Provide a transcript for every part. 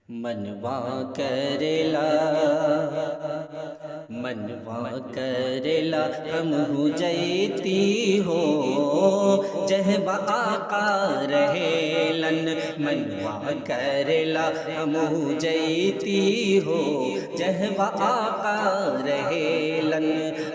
منوا کرلا ہم ہو جیتی ہو جہب آقا رہے لن منوا کرلا ہم ہو جیتی ہو جہب آقا رہے لن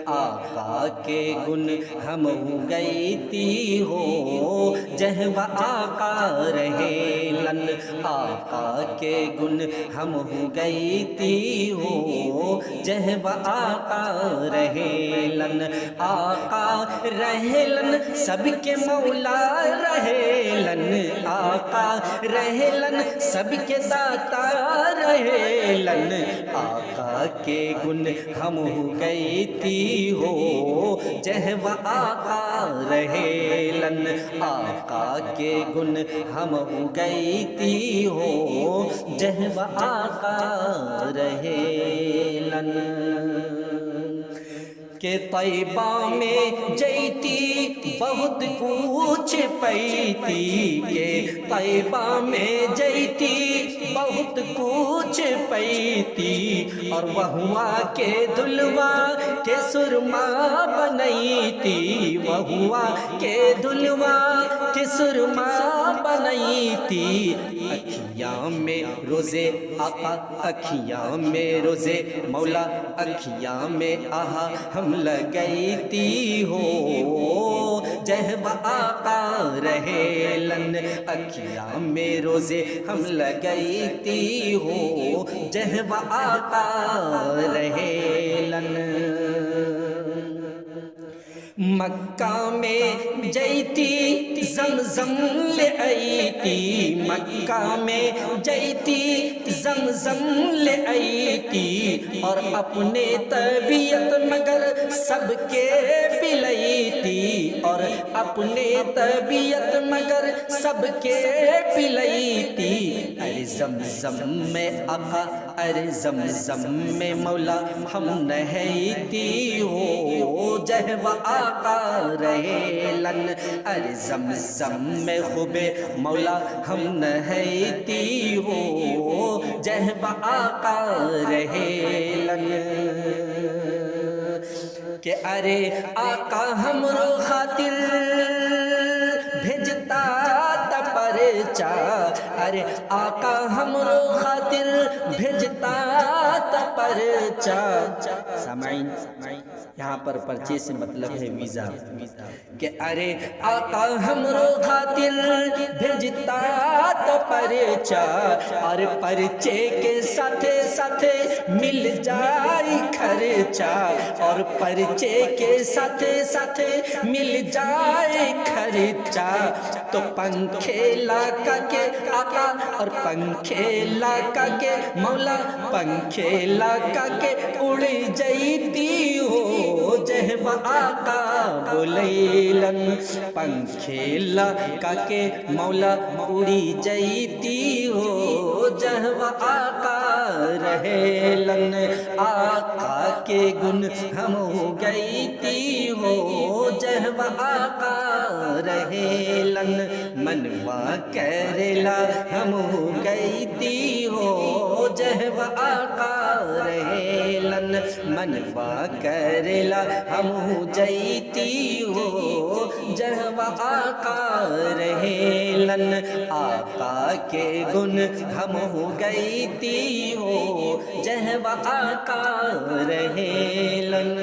آقا کے گن ہم ہو گیتی ہو جہب آقا رہے لن آقا کے گن ہم ہو گیتی ہو جہب آقا رہے لن آقا رہے لن سب کے مولا رہے لن آقا رہے لن سب کے داتا رہے لن آقا کے گن ہم ہو گیتی ہو جہب آقا رہے لن آقا کے گن ہم ہو گیتی ہو جہب آقا رہے لن کہ طیبہ میں جیتی بہت کچھ پیتی کہ طیبہ میں جیتی بہت کچھ پیتی اور وہوا کے دلوا کے سرما بنیتی وہوا کے دلوا کے سرما بنیتی اکھیاں میں روزے آقا اکھیاں میں روزے مولا اکھیاں میں آہا ہم لگیتی ہو جہب آقا رہے لن اکھیاں میں روزے ہم لگیتی ہو جہب آقا رہے لن مکہ میں جیتی زمزم لے آئیتی مکہ میں جیتی زمزم لے آئیتی اور اپنے طبیعت مگر سب کے پلیتی اور اپنے طبیعت مگر سب کے پلیتی ارے زمزم میں آقا ارے زمزم میں مولا ہم نہیتی ہو جہب آقا رہے لن ارے زمزم میں خوب مولا ہم نہیتی ہو جہب آقا رہے لن کہ ارے آقا ہمرو خاطر بھیجتا تا پرچا ارے آقا ہمرو خاطر بھیجتا تا پرچا سامعین یہاں پر پرچے سے مطلب ہے ویزا کہ ارے آقا ہمرو خاطر بھیجتا تا پرچا اور پرچے کے ساتھ ساتھ مل جائے خرچا اور پرچے کے ساتھ ساتھ مل جائے خرچا تو پنکھے لاکا کے آقا اور پنکھے لاکا کے مولا پنکھے لاکا کے اڑ جیتی ہو جہب آقا بلیلن پنکھے لاکا کے مولا اڑی جیتی ہو جہب آقا رہے لن آقا کے گن ہم ہو گیتی ہو جہب آقا رہے لن منوا کرلا ہم ہو گیتی ہو جہب آقا رہے لن منوا کرلا ہم ہو جیتی ہو جہب آقا رہے لن آقا کے گن ہم ہو گیتی ہو جہب آقا رہے لن